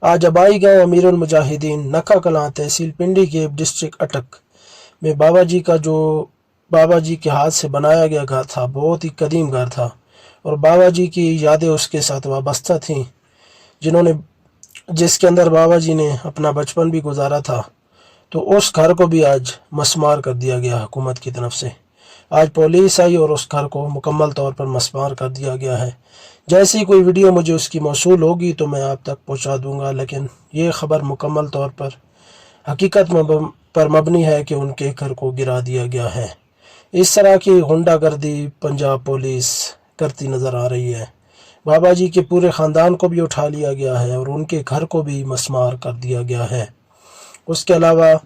आज अबाई गांव अमीरुल मुजाहिदीन नक्का कलां तहसील पिंडी के डिस्ट्रिक्ट अटक में बाबा जी के हाथ से बनाया गया घर था। बहुत ही कदीम घर था और बाबा जी की यादें उसके साथ वाबस्ता थीं, जिसके अंदर बाबा जी ने अपना बचपन भी गुजारा था। तो उस घर को भी आज मसमार कर दिया गया हुकूमत की तरफ से। आज पुलिस आई और उस घर को मुकम्मल तौर पर मसमार कर दिया गया है। जैसे ही कोई वीडियो मुझे उसकी मौसूल होगी तो मैं आप तक पहुंचा दूंगा, लेकिन ये ख़बर मुकम्मल तौर पर हकीकत पर मबनी है कि उनके घर को गिरा दिया गया है। इस तरह की गुंडागर्दी पंजाब पुलिस करती नज़र आ रही है। बाबा जी के पूरे ख़ानदान को भी उठा लिया गया है और उनके घर को भी मसमार कर दिया गया है। उसके अलावा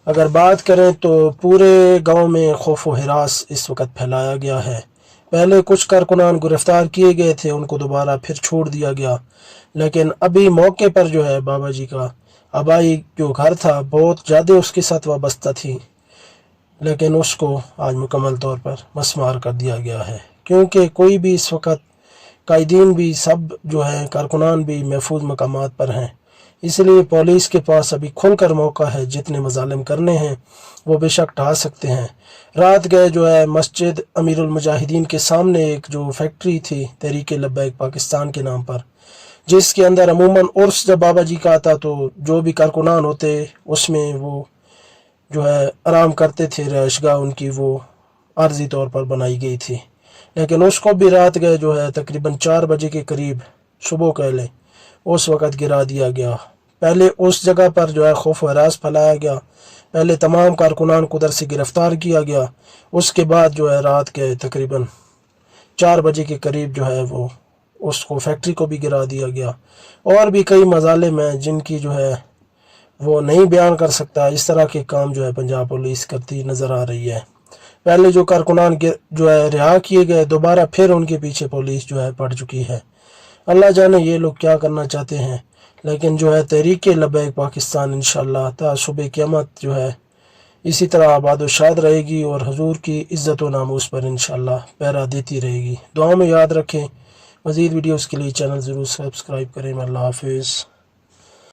अगर बात करें तो पूरे गांव में खौफ व हिरास इस वक्त फैलाया गया है। पहले कुछ कारकुनान गिरफ्तार किए गए थे, उनको दोबारा फिर छोड़ दिया गया, लेकिन अभी मौके पर जो है बाबा जी का आबाई जो घर था बहुत ज़्यादा उसके साथ वाबस्ता थी, लेकिन उसको आज मुकम्मल तौर पर मसमार कर दिया गया है। क्योंकि कोई भी इस वक्त कायदीन भी सब जो है कारकुनान भी महफूज मकामात पर हैं, इसलिए पुलिस के पास अभी खुलकर मौका है। जितने मजालिम करने हैं वो बेशक ढा सकते हैं। रात गए जो है मस्जिद अमीरुल मुजाहिदीन के सामने एक जो फैक्ट्री थी तहरीक लब्बैक पाकिस्तान के नाम पर, जिसके अंदर अमूमन उर्स जब बाबा जी का आता तो जो भी कारकुनान होते उसमें वो जो है आराम करते थे। रहायशगाह उनकी वो आर्जी तौर पर बनाई गई थी, लेकिन उसको भी रात गए जो है तकरीबन 4 बजे के करीब सुबह कह लें उस वक़्त गिरा दिया गया। पहले उस जगह पर जो है खौफ व हरास फैलाया गया। पहले तमाम कारकुनान को उधर से गिरफ़्तार किया गया, उसके बाद जो है रात के तकरीबन 4 बजे के करीब जो है वो उसको फैक्ट्री को भी गिरा दिया गया। और भी कई मज़ालिम हैं जिनकी जो है वो नहीं बयान कर सकता। इस तरह के काम जो है पंजाब पुलिस करती नज़र आ रही है। पहले जो कारकुनान जो है रिहा किए गए, दोबारा फिर उनके पीछे पुलिस जो है पड़ चुकी है। अल्लाह जाने ये लोग क्या करना चाहते हैं, लेकिन जो है तहरीक लब्बैक पाकिस्तान इंशाअल्लाह ता सुबह क़यामत जो है इसी तरह आबाद व शाद रहेगी और हुजूर की इज़्ज़त व नामूस पर इंशाअल्लाह पहरा देती रहेगी। दुआ में याद रखें। मज़ीद वीडियोज़ के लिए चैनल ज़रूर सब्सक्राइब करें। अल्लाह हाफिज़।